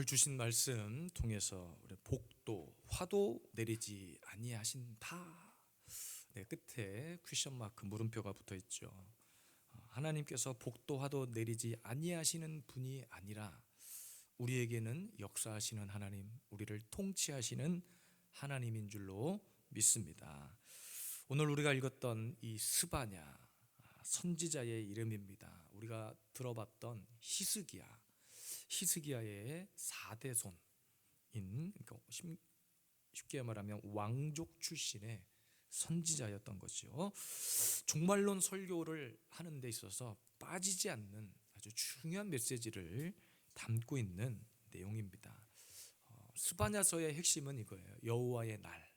오늘 주신 말씀 통해서 우리 복도, 화도 내리지 아니하신다. 네, 끝에 퀘션 마크 물음표가 붙어 있죠. 하나님께서 복도, 화도 내리지 아니하시는 분이 아니라 우리에게는 역사하시는 하나님, 우리를 통치하시는 하나님인 줄로 믿습니다. 오늘 우리가 읽었던 이 스바냐, 선지자의 이름입니다. 우리가 들어봤던 히스기야의 4대손인, 그러니까 쉽게 말하면 왕족 출신의 선지자였던 거죠. 종말론 설교를 하는 데 있어서 빠지지 않는 아주 중요한 메시지를 담고 있는 내용입니다. 스바냐서의 핵심은 이거예요. 여호와의 날,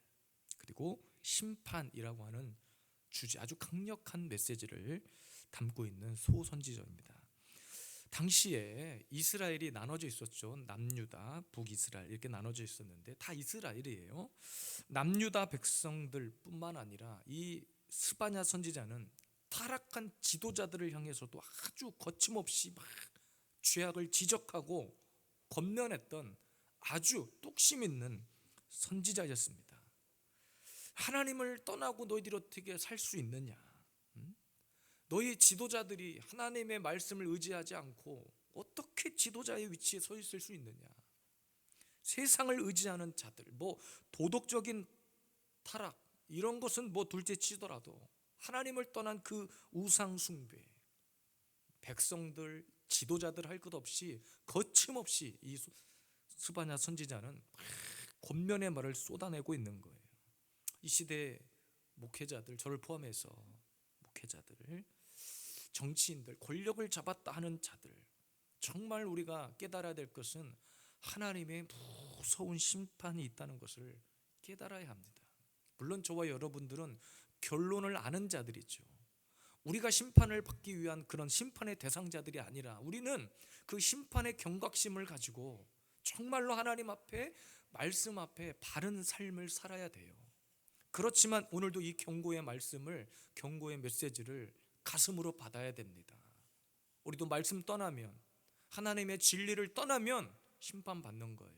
그리고 심판이라고 하는 주제, 아주 강력한 메시지를 담고 있는 소선지자입니다. 당시에 이스라엘이 나눠져 있었죠. 남유다, 북이스라엘 이렇게 나눠져 있었는데 다 이스라엘이에요. 남유다 백성들 뿐만 아니라 이 스바냐 선지자는 타락한 지도자들을 향해서도 아주 거침없이 막 죄악을 지적하고 권면했던 아주 뚝심 있는 선지자였습니다. 하나님을 떠나고 너희들이 어떻게 살 수 있느냐? 너희 지도자들이 하나님의 말씀을 의지하지 않고 어떻게 지도자의 위치에 서 있을 수 있느냐? 세상을 의지하는 자들, 도덕적인 타락 이런 것은 둘째 치더라도 하나님을 떠난 그 우상 숭배, 백성들, 지도자들 할 것 없이 거침없이 이 스바냐 선지자는 권면의 말을 쏟아내고 있는 거예요. 이 시대의 목회자들, 저를 포함해서 목회자들, 정치인들, 권력을 잡았다 하는 자들, 정말 우리가 깨달아야 될 것은 하나님의 무서운 심판이 있다는 것을 깨달아야 합니다. 물론 저와 여러분들은 결론을 아는 자들이죠. 우리가 심판을 받기 위한 그런 심판의 대상자들이 아니라 우리는 그 심판의 경각심을 가지고 정말로 하나님 앞에, 말씀 앞에 바른 삶을 살아야 돼요. 그렇지만 오늘도 이 경고의 말씀을, 경고의 메시지를 가슴으로 받아야 됩니다. 우리도 말씀 떠나면, 하나님의 진리를 떠나면 심판받는 거예요.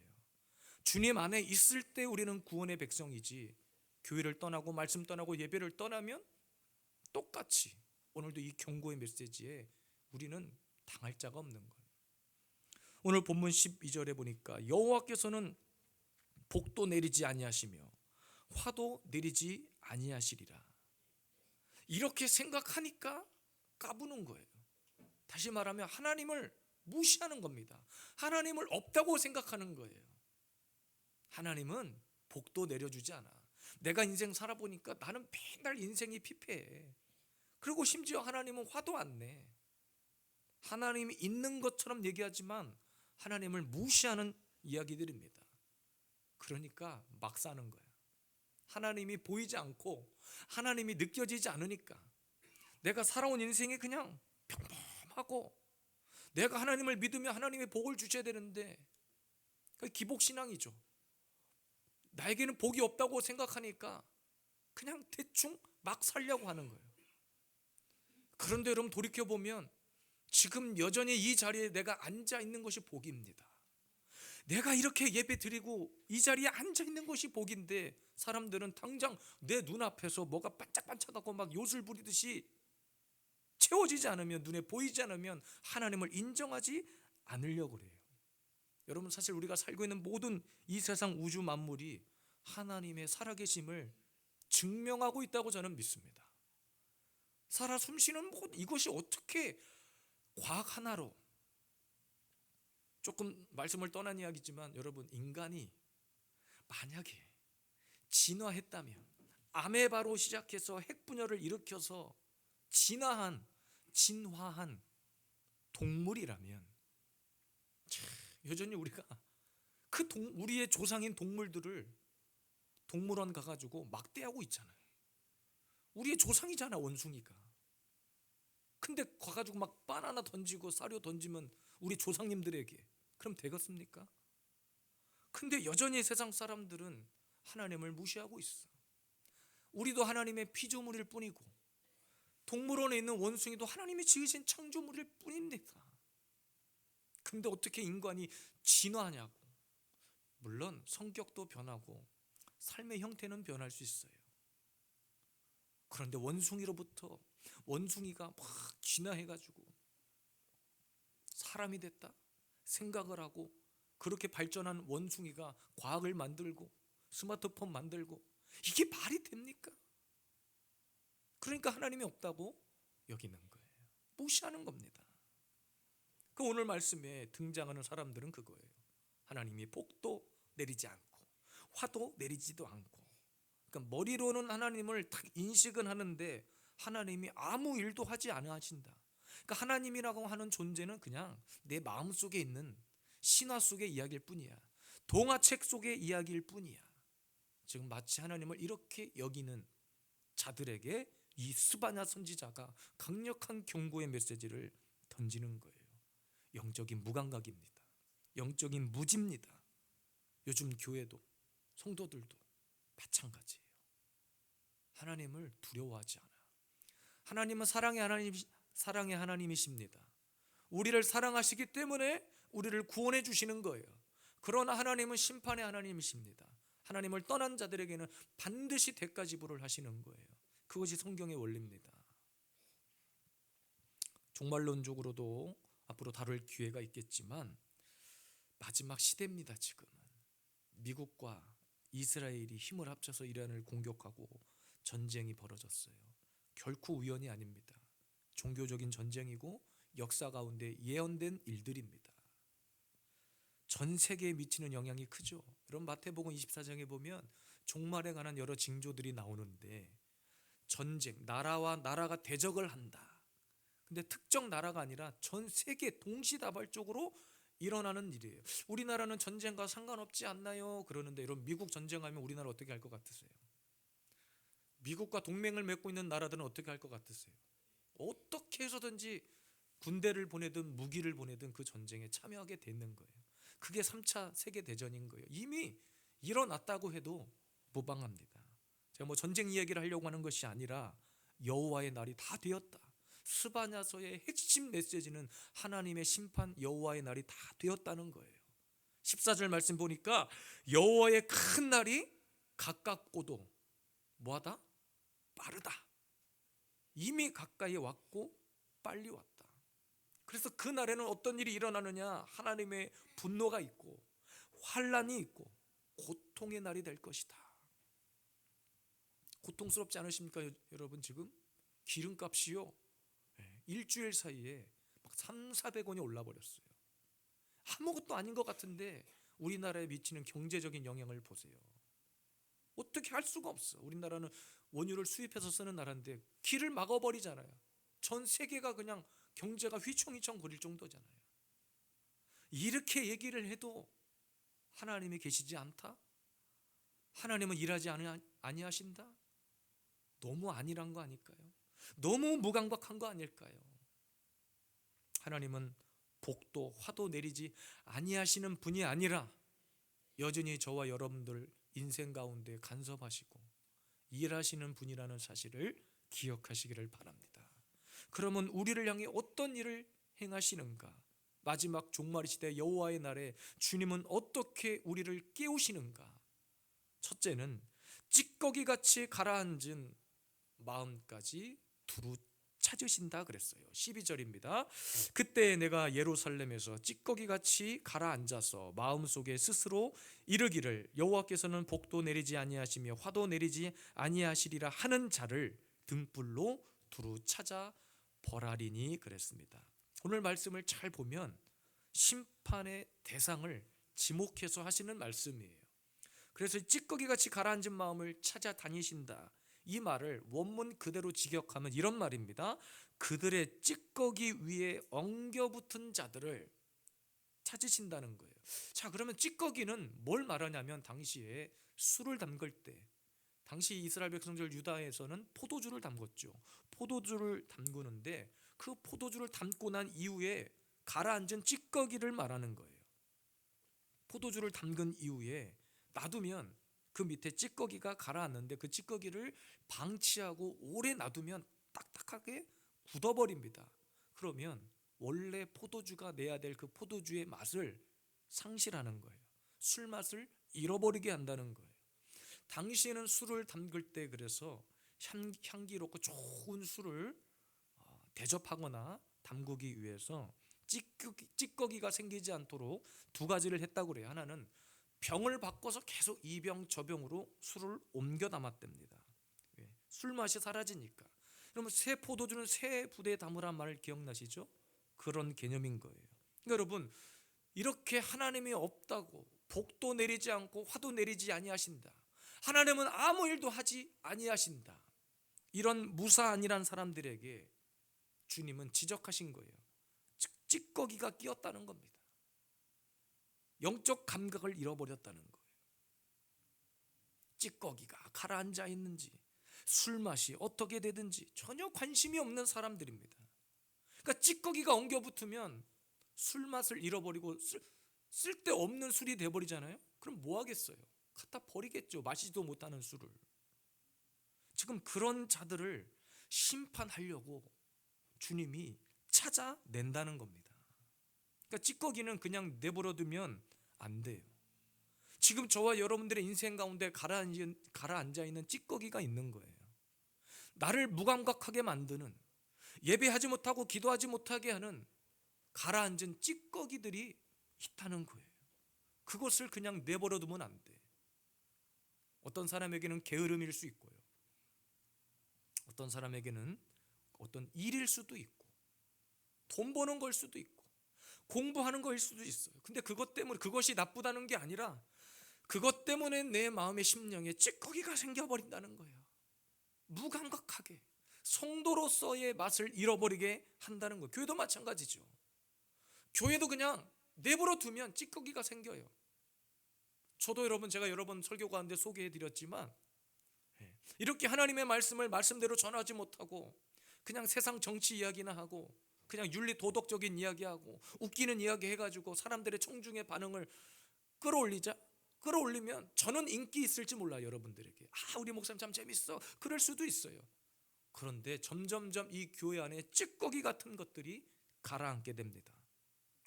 주님 안에 있을 때 우리는 구원의 백성이지, 교회를 떠나고 말씀 떠나고 예배를 떠나면 똑같이 오늘도 이 경고의 메시지에 우리는 당할 자가 없는 거예요. 오늘 본문 12절에 보니까 여호와께서는 복도 내리지 아니하시며 화도 내리지 아니하시리라. 이렇게 생각하니까 까부는 거예요. 다시 말하면 하나님을 무시하는 겁니다. 하나님을 없다고 생각하는 거예요. 하나님은 복도 내려주지 않아. 내가 인생 살아보니까 나는 맨날 인생이 피폐해. 그리고 심지어 하나님은 화도 안 내. 하나님이 있는 것처럼 얘기하지만 하나님을 무시하는 이야기들입니다. 그러니까 막 사는 거야. 하나님이 보이지 않고 하나님이 느껴지지 않으니까 내가 살아온 인생이 그냥 평범하고, 내가 하나님을 믿으면 하나님의 복을 주셔야 되는데 그게 기복신앙이죠. 나에게는 복이 없다고 생각하니까 그냥 대충 막 살려고 하는 거예요. 그런데 여러분 돌이켜보면 지금 여전히 이 자리에 내가 앉아 있는 것이 복입니다. 내가 이렇게 예배 드리고 이 자리에 앉아 있는 것이 복인데 사람들은 당장 내 눈앞에서 뭐가 반짝반짝하고 막 요술 부리듯이 채워지지 않으면, 눈에 보이지 않으면 하나님을 인정하지 않으려고 그래요. 여러분, 사실 우리가 살고 있는 모든 이 세상 우주 만물이 하나님의 살아계심을 증명하고 있다고 저는 믿습니다. 살아 숨쉬는 이것이 어떻게 과학 하나로, 조금 말씀을 떠난 이야기지만 여러분, 인간이 만약에 진화했다면, 아메바로 시작해서 핵분열을 일으켜서 진화한 동물이라면 여전히 우리가 우리의 조상인 동물들을 동물원 가가지고 막대하고 있잖아요. 우리의 조상이잖아, 원숭이가. 근데 가가지고 막 바나나 던지고 사료 던지면 우리 조상님들에게 그럼 되겠습니까? 근데 여전히 세상 사람들은 하나님을 무시하고 있어. 우리도 하나님의 피조물일 뿐이고 동물원에 있는 원숭이도 하나님이 지으신 창조물일 뿐입니다. 근데 어떻게 인간이 진화하냐고. 물론 성격도 변하고 삶의 형태는 변할 수 있어요. 그런데 원숭이로부터 원숭이가 막 진화해가지고 사람이 됐다 생각을 하고 그렇게 발전한 원숭이가 과학을 만들고 스마트폰 만들고 이게 말이 됩니까? 그러니까 하나님이 없다고 여기는 거예요. 무시하는 겁니다. 그 오늘 말씀에 등장하는 사람들은 그거예요. 하나님이 복도 내리지 않고 화도 내리지도 않고, 그러니까 머리로는 하나님을 딱 인식은 하는데 하나님이 아무 일도 하지 않으신다. 그러니까 하나님이라고 하는 존재는 그냥 내 마음속에 있는 신화 속의 이야기일 뿐이야. 동화책 속의 이야기일 뿐이야. 지금 마치 하나님을 이렇게 여기는 자들에게 이 스바냐 선지자가 강력한 경고의 메시지를 던지는 거예요. 영적인 무감각입니다. 영적인 무지입니다. 요즘 교회도 성도들도 마찬가지예요. 하나님을 두려워하지 않아. 하나님은 사랑의 하나님이십니다. 우리를 사랑하시기 때문에 우리를 구원해 주시는 거예요. 그러나 하나님은 심판의 하나님이십니다. 하나님을 떠난 자들에게는 반드시 대가 지불을 하시는 거예요. 그것이 성경의 원리입니다. 종말론적으로도 앞으로 다룰 기회가 있겠지만 마지막 시대입니다. 지금은 미국과 이스라엘이 힘을 합쳐서 이란을 공격하고 전쟁이 벌어졌어요. 결코 우연이 아닙니다. 종교적인 전쟁이고 역사 가운데 예언된 일들입니다. 전 세계에 미치는 영향이 크죠. 여러분 마태복음 24장에 보면 종말에 관한 여러 징조들이 나오는데 전쟁, 나라와 나라가 대적을 한다. 근데 특정 나라가 아니라 전 세계 동시다발적으로 일어나는 일이에요. 우리나라는 전쟁과 상관없지 않나요? 그러는데 여러분 미국 전쟁하면 우리나라 어떻게 할 것 같으세요? 미국과 동맹을 맺고 있는 나라들은 어떻게 할 것 같으세요? 어떻게 해서든지 군대를 보내든 무기를 보내든 그 전쟁에 참여하게 되는 거예요. 그게 3차 세계대전인 거예요. 이미 일어났다고 해도 무방합니다. 제가 뭐 전쟁 이야기를 하려고 하는 것이 아니라 여호와의 날이 다 되었다. 스바냐서의 핵심 메시지는 하나님의 심판 여호와의 날이 다 되었다는 거예요. 14절 말씀 보니까 여호와의 큰 날이 가깝고도 뭐하다? 빠르다. 이미 가까이 왔고 빨리 왔다. 그래서 그 날에는 어떤 일이 일어나느냐? 하나님의 분노가 있고 환란이 있고 고통의 날이 될 것이다. 고통스럽지 않으십니까 여러분? 지금 기름값이요 일주일 사이에 막 300~400원이 올라버렸어요. 아무것도 아닌 것 같은데 우리나라에 미치는 경제적인 영향을 보세요. 어떻게 할 수가 없어. 우리나라는 원유를 수입해서 쓰는 나라인데 길을 막아버리잖아요. 전 세계가 그냥 경제가 휘청휘청 거릴 정도잖아요. 이렇게 얘기를 해도 하나님이 계시지 않다? 하나님은 일하지 아니하신다? 너무 안일한 거 아닐까요? 너무 무감각한 거 아닐까요? 하나님은 복도 화도 내리지 아니하시는 분이 아니라 여전히 저와 여러분들 인생 가운데 간섭하시고 일하시는 분이라는 사실을 기억하시기를 바랍니다. 그러면 우리를 향해 어떤 일을 행하시는가? 마지막 종말 시대 여호와의 날에 주님은 어떻게 우리를 깨우시는가? 첫째는 찌꺼기같이 가라앉은 마음까지 두루 찾으신다 그랬어요. 12절입니다. 그때 내가 예루살렘에서 찌꺼기같이 가라앉아서 마음속에 스스로 이르기를 여호와께서는 복도 내리지 아니하시며 화도 내리지 아니하시리라 하는 자를 등불로 두루 찾아 벌하리니 그랬습니다. 오늘 말씀을 잘 보면 심판의 대상을 지목해서 하시는 말씀이에요. 그래서 찌꺼기같이 가라앉은 마음을 찾아다니신다. 이 말을 원문 그대로 직역하면 이런 말입니다. 그들의 찌꺼기 위에 엉겨붙은 자들을 찾으신다는 거예요. 자, 그러면 찌꺼기는 뭘 말하냐면 당시에 술을 담글 때 당시 이스라엘 백성들 유다에서는 포도주를 담궜죠. 포도주를 담그는데 그 포도주를 담고 난 이후에 가라앉은 찌꺼기를 말하는 거예요. 포도주를 담근 이후에 놔두면 그 밑에 찌꺼기가 가라앉는데 그 찌꺼기를 방치하고 오래 놔두면 딱딱하게 굳어버립니다. 그러면 원래 포도주가 내야 될 그 포도주의 맛을 상실하는 거예요. 술 맛을 잃어버리게 한다는 거예요. 당시에는 술을 담글 때 그래서 향기롭고 좋은 술을 대접하거나 담그기 위해서 찌꺼기가 생기지 않도록 두 가지를 했다고 그래요. 하나는 병을 바꿔서 계속 이 병 저 병으로 술을 옮겨 담았답니다. 술 맛이 사라지니까. 그러면 새 포도주는 새 부대에 담으란 말 기억나시죠? 그런 개념인 거예요. 그러니까 여러분, 이렇게 하나님이 없다고 복도 내리지 않고 화도 내리지 아니하신다, 하나님은 아무 일도 하지 아니하신다, 이런 무사안이란 사람들에게 주님은 지적하신 거예요. 즉 찌꺼기가 끼었다는 겁니다. 영적 감각을 잃어버렸다는 거예요. 찌꺼기가 가라앉아 있는지 술맛이 어떻게 되든지 전혀 관심이 없는 사람들입니다. 그러니까 찌꺼기가 엉겨붙으면 술맛을 잃어버리고 쓸데없는 술이 돼버리잖아요. 그럼 뭐 하겠어요? 갖다 버리겠죠. 마시지도 못하는 술을. 지금 그런 자들을 심판하려고 주님이 찾아낸다는 겁니다. 그러니까 찌꺼기는 그냥 내버려두면 안 돼요. 지금 저와 여러분들의 인생 가운데 가라앉아 있는 찌꺼기가 있는 거예요. 나를 무감각하게 만드는, 예배하지 못하고 기도하지 못하게 하는 가라앉은 찌꺼기들이 있다는 거예요. 그것을 그냥 내버려두면 안 돼. 어떤 사람에게는 게으름일 수 있고요, 어떤 사람에게는 어떤 일일 수도 있고, 돈 버는 걸 수도 있고, 공부하는 거일 수도 있어요. 근데 그것 때문에, 그것이 나쁘다는 게 아니라 그것 때문에 내 마음의 심령에 찌꺼기가 생겨버린다는 거예요. 무감각하게 성도로서의 맛을 잃어버리게 한다는 거예요. 교회도 마찬가지죠. 교회도 그냥 내버려 두면 찌꺼기가 생겨요. 저도 여러분, 제가 여러 번 설교 가운데 소개해드렸지만, 이렇게 하나님의 말씀을 말씀대로 전하지 못하고 그냥 세상 정치 이야기나 하고 그냥 윤리 도덕적인 이야기하고 웃기는 이야기 해가지고 사람들의 청중의 반응을 끌어올리면 저는 인기 있을지 몰라요. 여러분들에게 우리 목사님 참 재밌어, 그럴 수도 있어요. 그런데 점점점 이 교회 안에 찌꺼기 같은 것들이 가라앉게 됩니다.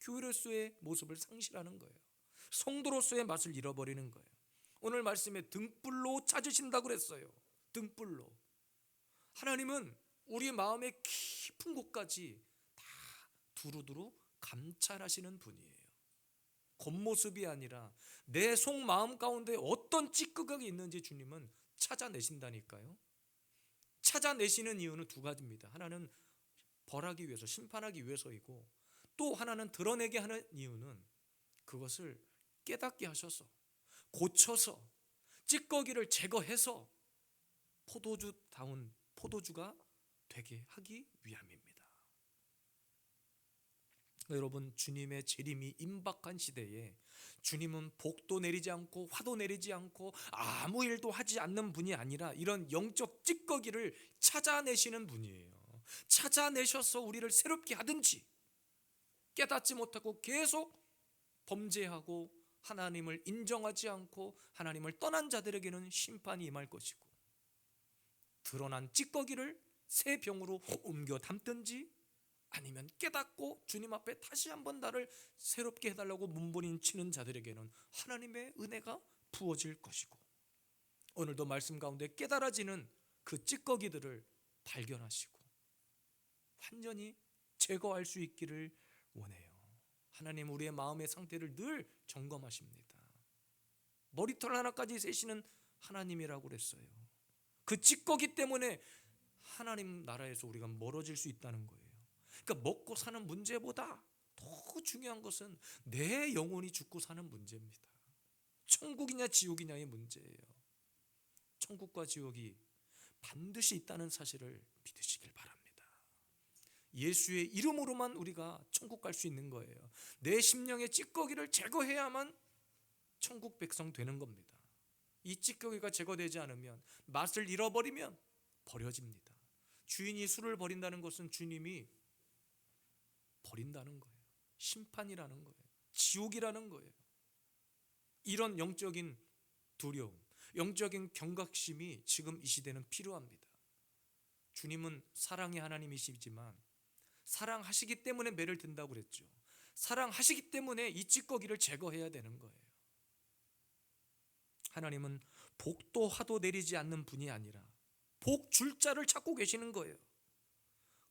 교회로서의 모습을 상실하는 거예요. 성도로서의 맛을 잃어버리는 거예요. 오늘 말씀에 등불로 찾으신다고 그랬어요. 등불로. 하나님은 우리 마음의 깊은 곳까지 다 두루두루 감찰하시는 분이에요. 겉모습이 아니라 내 속마음 가운데 어떤 찌꺼기가 있는지 주님은 찾아내신다니까요. 찾아내시는 이유는 두 가지입니다. 하나는 벌하기 위해서, 심판하기 위해서이고, 또 하나는 드러내게 하는 이유는 그것을 깨닫게 하셔서 고쳐서 찌꺼기를 제거해서 포도주다운 포도주가 되게 하기 위함입니다. 여러분, 주님의 재림이 임박한 시대에 주님은 복도 내리지 않고 화도 내리지 않고 아무 일도 하지 않는 분이 아니라 이런 영적 찌꺼기를 찾아내시는 분이에요. 찾아내셔서 우리를 새롭게 하든지, 깨닫지 못하고 계속 범죄하고 하나님을 인정하지 않고 하나님을 떠난 자들에게는 심판이 임할 것이고, 드러난 찌꺼기를 새 병으로 옮겨 담든지, 아니면 깨닫고 주님 앞에 다시 한번 나를 새롭게 해달라고 몸부림치는 자들에게는 하나님의 은혜가 부어질 것이고, 오늘도 말씀 가운데 깨달아지는 그 찌꺼기들을 발견하시고 완전히 제거할 수 있기를 원해요. 하나님 우리의 마음의 상태를 늘 점검하십니다. 머리털 하나까지 세시는 하나님이라고 그랬어요. 그 찌꺼기 때문에 하나님 나라에서 우리가 멀어질 수 있다는 거예요. 그러니까 먹고 사는 문제보다 더 중요한 것은 내 영혼이 죽고 사는 문제입니다. 천국이냐 지옥이냐의 문제예요. 천국과 지옥이 반드시 있다는 사실을 믿으시길 바랍니다. 예수의 이름으로만 우리가 천국 갈 수 있는 거예요. 내 심령의 찌꺼기를 제거해야만 천국 백성 되는 겁니다. 이 찌꺼기가 제거되지 않으면, 맛을 잃어버리면 버려집니다. 주인이 술을 버린다는 것은 주님이 버린다는 거예요. 심판이라는 거예요. 지옥이라는 거예요. 이런 영적인 두려움, 영적인 경각심이 지금 이 시대는 필요합니다. 주님은 사랑의 하나님이시지만 사랑하시기 때문에 매를 든다고 그랬죠. 사랑하시기 때문에 이 찌꺼기를 제거해야 되는 거예요. 하나님은 복도 화도 내리지 않는 분이 아니라 복 줄 자를 찾고 계시는 거예요.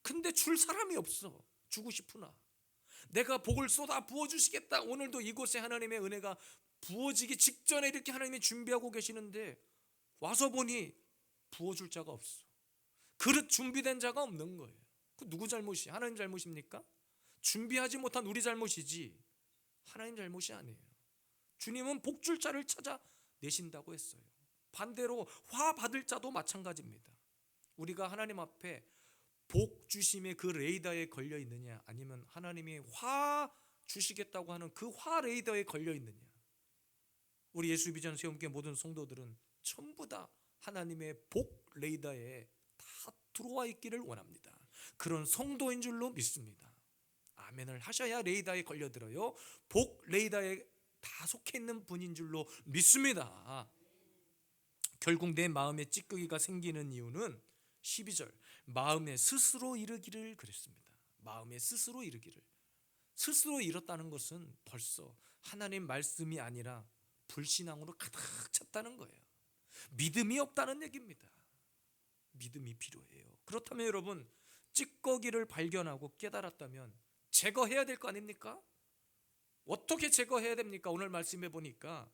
근데 줄 사람이 없어. 주고 싶으나 내가 복을 쏟아 부어주시겠다. 오늘도 이곳에 하나님의 은혜가 부어지기 직전에 이렇게 하나님이 준비하고 계시는데 와서 보니 부어줄 자가 없어. 그릇 준비된 자가 없는 거예요. 그 누구 잘못이? 하나님 잘못입니까? 준비하지 못한 우리 잘못이지 하나님 잘못이 아니에요. 주님은 복 줄 자를 찾아 내신다고 했어요. 반대로 화 받을 자도 마찬가지입니다. 우리가 하나님 앞에 복 주심의 그 레이더에 걸려 있느냐, 아니면 하나님이 화 주시겠다고 하는 그 화 레이더에 걸려 있느냐. 우리 예수 비전 세움교회 모든 성도들은 전부 다 하나님의 복 레이더에 다 들어와 있기를 원합니다. 그런 성도인 줄로 믿습니다. 아멘을 하셔야 레이더에 걸려들어요. 복 레이더에 다 속해 있는 분인 줄로 믿습니다. 결국 내 마음에 찌꺼기가 생기는 이유는 12절 마음에 스스로 이르기를 그랬습니다. 마음에 스스로 이르기를. 스스로 이뤘다는 것은 벌써 하나님 말씀이 아니라 불신앙으로 가득 찼다는 거예요. 믿음이 없다는 얘기입니다. 믿음이 필요해요. 그렇다면 여러분, 찌꺼기를 발견하고 깨달았다면 제거해야 될 거 아닙니까? 어떻게 제거해야 됩니까? 오늘 말씀해 보니까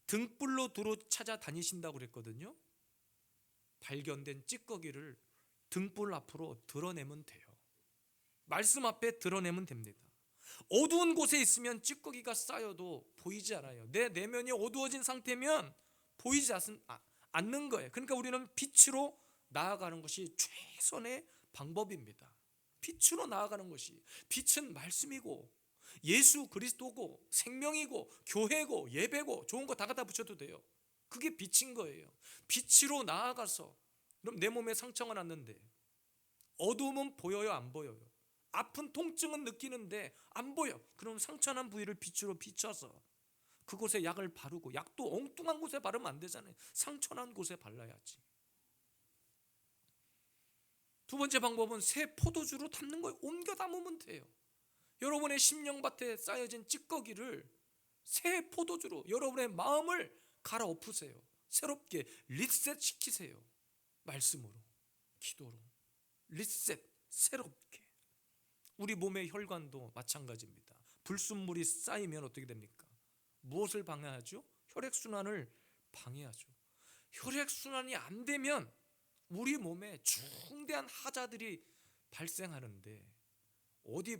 등불로 두루 찾아다니신다고 그랬거든요. 발견된 찌꺼기를 등불 앞으로 드러내면 돼요. 말씀 앞에 드러내면 됩니다. 어두운 곳에 있으면 찌꺼기가 쌓여도 보이지 않아요. 내 내면이 어두워진 상태면 보이지 않는 거예요. 그러니까 우리는 빛으로 나아가는 것이 최선의 방법입니다. 빛으로 나아가는 것이, 빛은 말씀이고 예수 그리스도고 생명이고 교회고 예배고 좋은 거 다 갖다 붙여도 돼요. 그게 빛인 거예요. 빛으로 나아가서, 그럼 내 몸에 상처가 났는데 어두움은 보여요, 안 보여요? 아픈 통증은 느끼는데 안 보여. 그럼 상처난 부위를 빛으로 비춰서 그곳에 약을 바르고, 약도 엉뚱한 곳에 바르면 안 되잖아요. 상처난 곳에 발라야지. 두 번째 방법은 새 포도주로 담는 거예요. 옮겨 담으면 돼요. 여러분의 심령밭에 쌓여진 찌꺼기를 새 포도주로 여러분의 마음을 갈아엎으세요. 새롭게 리셋 시키세요. 말씀으로, 기도로 리셋, 새롭게. 우리 몸의 혈관도 마찬가지입니다. 불순물이 쌓이면 어떻게 됩니까? 무엇을 방해하죠? 혈액순환을 방해하죠. 혈액순환이 안 되면 우리 몸에 중대한 하자들이 발생하는데, 어디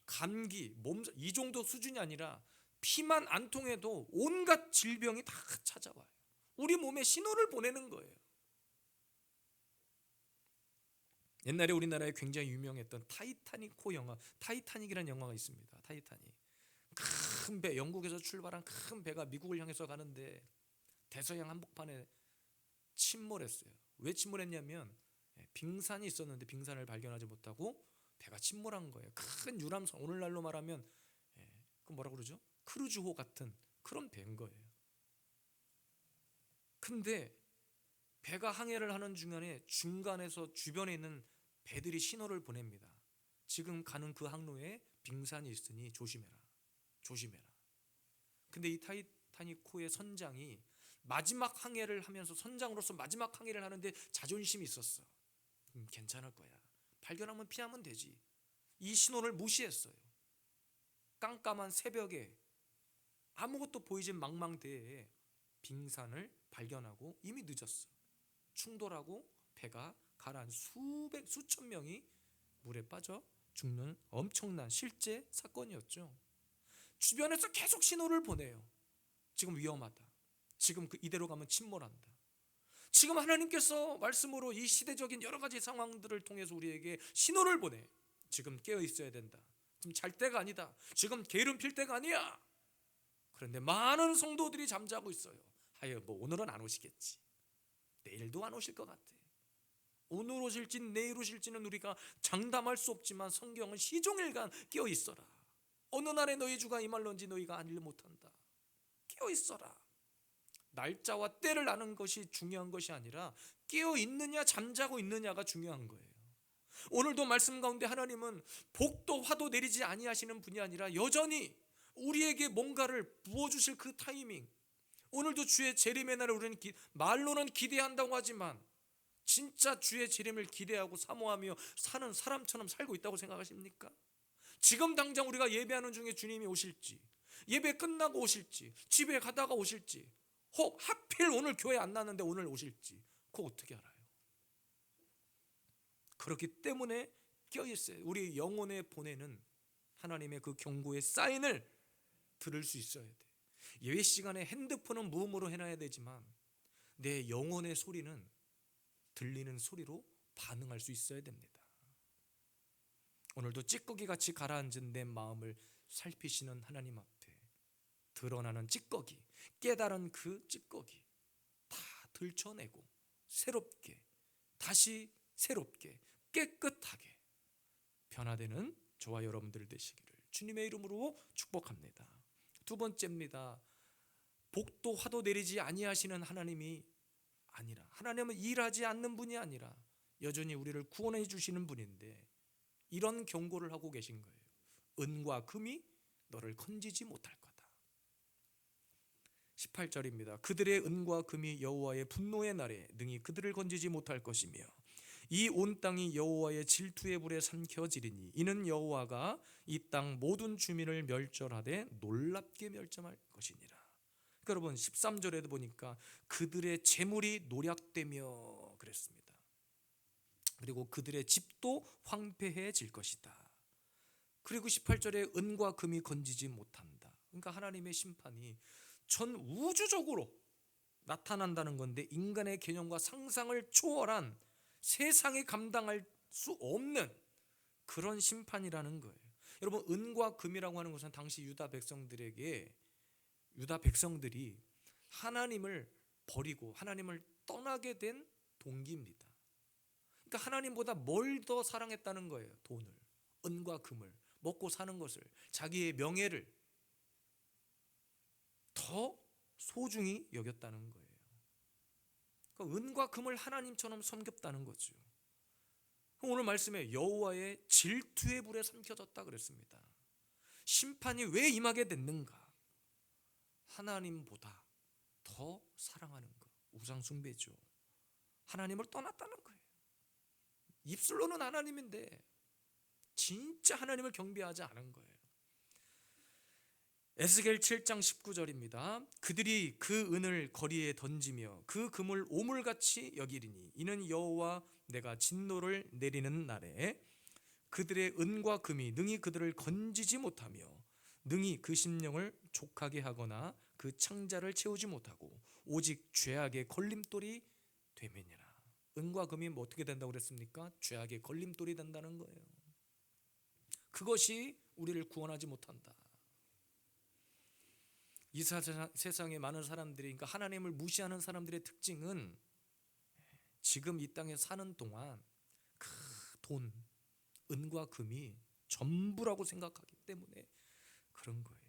감기, 이 정도 수준이 아니라 피만 안 통해도 온갖 질병이 다 찾아와요. 우리 몸에 신호를 보내는 거예요. 옛날에 우리나라에 굉장히 유명했던 타이타닉호 영화, 타이타닉이라는 영화가 있습니다. 타이타닉. 큰 배, 영국에서 출발한 큰 배가 미국을 향해서 가는데 대서양 한복판에 침몰했어요. 왜 침몰했냐면 빙산이 있었는데 빙산을 발견하지 못하고 배가 침몰한 거예요. 큰 유람선, 오늘날로 말하면 그 뭐라 그러죠? 크루즈호 같은 그런 배인 거예요. 근데 배가 항해를 하는 중간에서 주변에 있는 배들이 신호를 보냅니다. 지금 가는 그 항로에 빙산이 있으니 조심해라. 조심해라. 근데 이 타이타닉호의 선장이 마지막 항해를 하면서, 선장으로서 마지막 항해를 하는데 자존심이 있었어. 괜찮을 거야. 발견하면 피하면 되지. 이 신호를 무시했어요. 깜깜한 새벽에 아무것도 보이지 망망대해에 빙산을 발견하고 이미 늦었어. 충돌하고 배가 가라앉은 수천 명이 물에 빠져 죽는 엄청난 실제 사건이었죠. 주변에서 계속 신호를 보내요. 지금 위험하다. 지금 이대로 가면 침몰한다. 지금 하나님께서 말씀으로 이 시대적인 여러 가지 상황들을 통해서 우리에게 신호를 보내. 지금 깨어 있어야 된다. 지금 잘 때가 아니다. 지금 게으름 필 때가 아니야. 그런데 많은 성도들이 잠자고 있어요. 오늘은 안 오시겠지. 내일도 안 오실 것 같아. 오늘 오실지 내일 오실지는 우리가 장담할 수 없지만 성경은 시종일관 깨어 있어라. 어느 날에 너희 주가 임할런지 너희가 알지 못한다. 깨어 있어라. 날짜와 때를 아는 것이 중요한 것이 아니라 깨어 있느냐 잠자고 있느냐가 중요한 거예요. 오늘도 말씀 가운데 하나님은 복도 화도 내리지 아니하시는 분이 아니라 여전히 우리에게 뭔가를 부어주실 그 타이밍, 오늘도 주의 재림의 날을 우리는 말로는 기대한다고 하지만 진짜 주의 재림을 기대하고 사모하며 사는 사람처럼 살고 있다고 생각하십니까? 지금 당장 우리가 예배하는 중에 주님이 오실지, 예배 끝나고 오실지, 집에 가다가 오실지, 혹 하필 오늘 교회 안 나왔는데 오늘 오실지, 그거 어떻게 알아요? 그렇기 때문에 껴있어요. 우리 영혼에 보내는 하나님의 그 경고의 사인을 들을 수 있어야 돼. 예배 시간에 핸드폰은 무음으로 해놔야 되지만 내 영혼의 소리는 들리는 소리로 반응할 수 있어야 됩니다. 오늘도 찌꺼기같이 가라앉은 내 마음을 살피시는 하나님 앞에 드러나는 찌꺼기, 깨달은 그 찌꺼기 다 들춰내고 새롭게, 다시 새롭게 깨끗하게 변화되는 저와 여러분들 되시기를 주님의 이름으로 축복합니다. 두 번째입니다. 복도 화도 내리지 아니하시는 하나님이 아니라, 하나님은 일하지 않는 분이 아니라 여전히 우리를 구원해 주시는 분인데 이런 경고를 하고 계신 거예요. 은과 금이 너를 건지지 못할 거다. 18절입니다. 그들의 은과 금이 여호와의 분노의 날에 능히 그들을 건지지 못할 것이며 이 온 땅이 여호와의 질투의 불에 삼켜지리니 이는 여호와가 이 땅 모든 주민을 멸절하되 놀랍게 멸점할 것이니라. 그러니까 여러분 13절에도 보니까 그들의 재물이 노략되며 그랬습니다. 그리고 그들의 집도 황폐해질 것이다. 그리고 18절에 은과 금이 건지지 못한다. 그러니까 하나님의 심판이 전 우주적으로 나타난다는 건데 인간의 개념과 상상을 초월한 세상이 감당할 수 없는 그런 심판이라는 거예요. 여러분 은과 금이라고 하는 것은 당시 유다 백성들이 하나님을 버리고 하나님을 떠나게 된 동기입니다. 그러니까 하나님보다 뭘 더 사랑했다는 거예요. 돈을, 은과 금을, 먹고 사는 것을, 자기의 명예를 더 소중히 여겼다는 거예요. 그러니까 은과 금을 하나님처럼 섬겼다는 거죠. 오늘 말씀에 여호와의 질투의 불에 삼켜졌다 그랬습니다. 심판이 왜 임하게 됐는가? 하나님보다 더 사랑하는 것, 우상 숭배죠. 하나님을 떠났다는 거예요. 입술로는 하나님인데 진짜 하나님을 경배하지 않은 거예요. 에스겔 7장 19절입니다. 그들이 그 은을 거리에 던지며 그 금을 오물같이 여기리니 이는 여호와 내가 진노를 내리는 날에 그들의 은과 금이 능히 그들을 건지지 못하며 능히 그 심령을 족하게 하거나 그 창자를 채우지 못하고 오직 죄악의 걸림돌이 되매니라. 은과 금이 뭐 어떻게 된다고 그랬습니까? 죄악의 걸림돌이 된다는 거예요. 그것이 우리를 구원하지 못한다. 이 세상에 많은 사람들이, 그러니까 하나님을 무시하는 사람들의 특징은 지금 이 땅에 사는 동안 그 돈, 은과 금이 전부라고 생각하기 때문에 그런 거예요.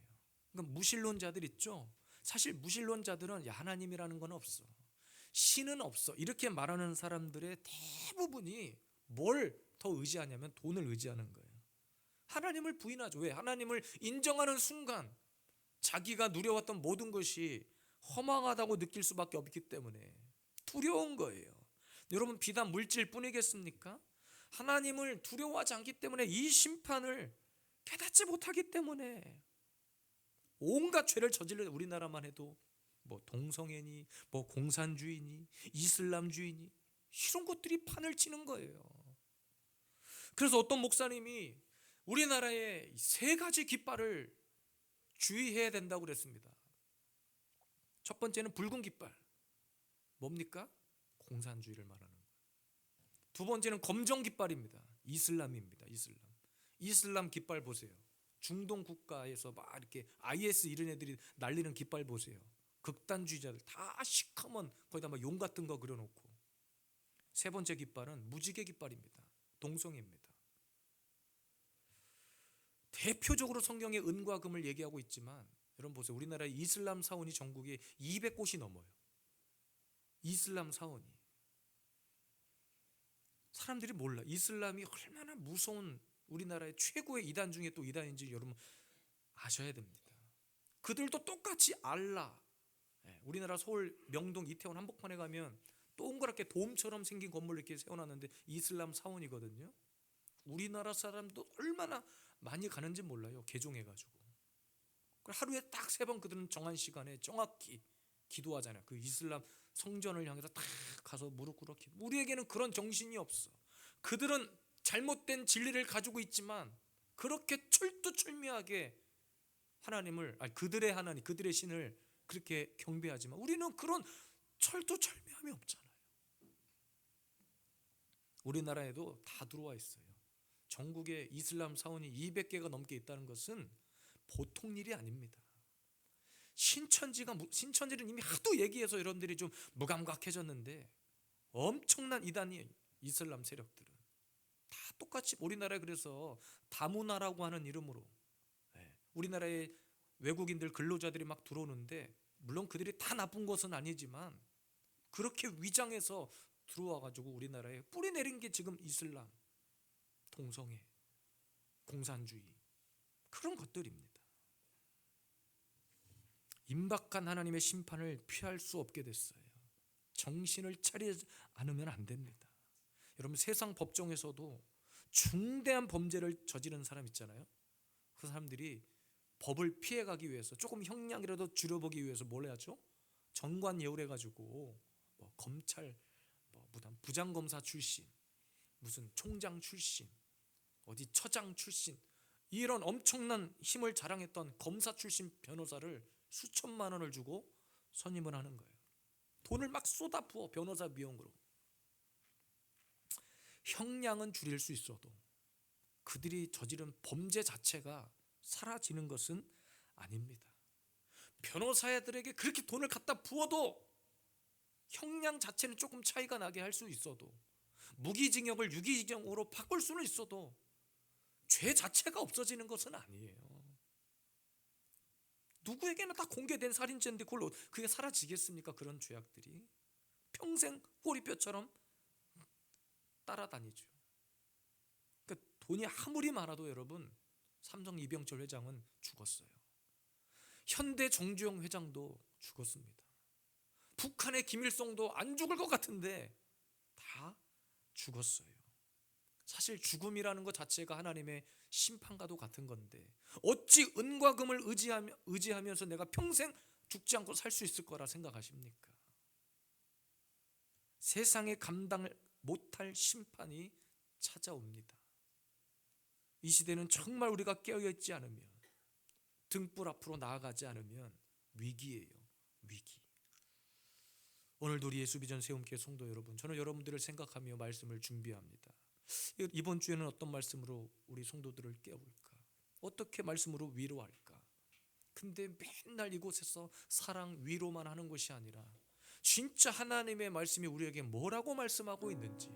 그러니까 무신론자들 있죠. 사실 무신론자들은 하나님이라는 건 없어, 신은 없어, 이렇게 말하는 사람들의 대부분이 뭘 더 의지하냐면 돈을 의지하는 거예요. 하나님을 부인하죠. 왜? 하나님을 인정하는 순간 자기가 누려왔던 모든 것이 허망하다고 느낄 수밖에 없기 때문에 두려운 거예요. 여러분 비단 물질뿐이겠습니까? 하나님을 두려워하지 않기 때문에 이 심판을 깨닫지 못하기 때문에 온갖 죄를 저지르는, 우리나라만 해도 뭐 동성애니 뭐 공산주의니 이슬람주의니 이런 것들이 판을 치는 거예요. 그래서 어떤 목사님이 우리나라에 세 가지 깃발을 주의해야 된다고 그랬습니다. 첫 번째는 붉은 깃발. 뭡니까? 공산주의를 말하는 거예요. 두 번째는 검정 깃발입니다. 이슬람입니다. 이슬람 깃발 보세요. 중동 국가에서 막 이렇게 IS 이런 애들이 날리는 깃발 보세요. 극단주의자들 다 시커먼 거기다 막 용 같은 거 그려놓고. 세 번째 깃발은 무지개 깃발입니다. 동성애입니다. 대표적으로 성경에 은과 금을 얘기하고 있지만 여러분 보세요. 우리나라 이슬람 사원이 전국에 200곳이 넘어요. 이슬람 사원이. 사람들이 몰라. 이슬람이 얼마나 무서운 우리나라의 최고의 이단 중에 또 이단인지 여러분 아셔야 됩니다. 그들도 똑같이 알라. 우리나라 서울 명동 이태원 한복판에 가면 동그랗게 돔처럼 생긴 건물을 이렇게 세워놨는데 이슬람 사원이거든요. 우리나라 사람도 얼마나 많이 가는지 몰라요. 개종해가지고 하루에 딱 3번 그들은 정한 시간에 정확히 기도하잖아요. 그 이슬람 성전을 향해서 딱 가서 무릎 꿇어 기도. 우리에게는 그런 정신이 없어. 그들은 잘못된 진리를 가지고 있지만 그렇게 철두철미하게 하나님을, 그들의 하나님, 그들의 신을 그렇게 경배하지만 우리는 그런 철두철미함이 없잖아요. 우리나라에도 다 들어와 있어요. 전국에 이슬람 사원이 200개가 넘게 있다는 것은 보통 일이 아닙니다. 신천지는 이미 하도 얘기해서 여러분들이 좀 무감각해졌는데 엄청난 이단이 이슬람 세력들은 다 똑같이 우리나라에 그래서 다문화라고 하는 이름으로 우리나라에 외국인들 근로자들이 막 들어오는데 물론 그들이 다 나쁜 것은 아니지만 그렇게 위장해서 들어와가지고 우리나라에 뿌리 내린 게 지금 이슬람, 동성애, 공산주의 그런 것들입니다. 임박한 하나님의 심판을 피할 수 없게 됐어요. 정신을 차리지 않으면 안 됩니다. 여러분 세상 법정에서도 중대한 범죄를 저지른 사람 있잖아요. 그 사람들이 법을 피해가기 위해서 조금 형량이라도 줄여보기 위해서 뭘 해야죠? 정관예우해가지고 검찰 부장검사 출신, 무슨 총장 출신, 어디 처장 출신 이런 엄청난 힘을 자랑했던 검사 출신 변호사를 수천만 원을 주고 선임을 하는 거예요. 돈을 막 쏟아부어 변호사 비용으로. 형량은 줄일 수 있어도 그들이 저지른 범죄 자체가 사라지는 것은 아닙니다. 변호사들에게 그렇게 돈을 갖다 부어도 형량 자체는 조금 차이가 나게 할 수 있어도 무기징역을 유기징역으로 바꿀 수는 있어도 죄 자체가 없어지는 것은 아니에요. 누구에게나 다 공개된 살인죄인데 그게 사라지겠습니까? 그런 죄악들이 평생 꼬리뼈처럼 따라다니죠. 그러니까 돈이 아무리 많아도 여러분 삼성 이병철 회장은 죽었어요. 현대 정주영 회장도 죽었습니다. 북한의 김일성도 안 죽을 것 같은데 다 죽었어요. 사실 죽음이라는 것 자체가 하나님의 심판과도 같은 건데 어찌 은과 금을 의지하면서 내가 평생 죽지 않고 살 수 있을 거라 생각하십니까? 세상에 감당을 못할 심판이 찾아옵니다. 이 시대는 정말 우리가 깨어있지 않으면 등불 앞으로 나아가지 않으면 위기예요. 위기. 오늘도 우리 예수비전 세움교회 성도 여러분, 저는 여러분들을 생각하며 말씀을 준비합니다. 이번 주에는 어떤 말씀으로 우리 성도들을 깨울까? 어떻게 말씀으로 위로할까? 근데 맨날 이곳에서 사랑, 위로만 하는 것이 아니라 진짜 하나님의 말씀이 우리에게 뭐라고 말씀하고 있는지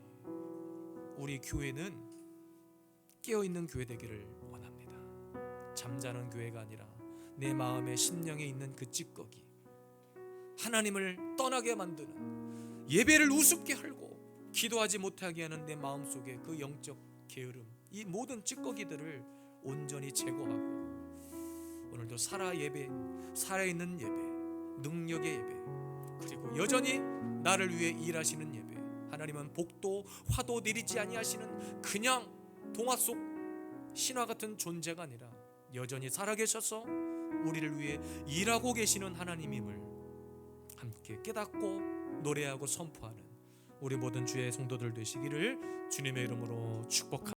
우리 교회는 깨어있는 교회 되기를 원합니다. 잠자는 교회가 아니라 내 마음의 심령에 있는 그 찌꺼기, 하나님을 떠나게 만드는, 예배를 우습게 하고 기도하지 못하게 하는 내 마음속에 그 영적 게으름, 이 모든 찌꺼기들을 온전히 제거하고 오늘도 살아있는 예배, 능력의 예배, 그리고 여전히 나를 위해 일하시는 예배, 하나님은 복도 화도 내리지 아니하시는 그냥 동화 속 신화 같은 존재가 아니라 여전히 살아계셔서 우리를 위해 일하고 계시는 하나님임을 함께 깨닫고 노래하고 선포하는 우리 모든 주의 성도들 되시기를 주님의 이름으로 축복합니다.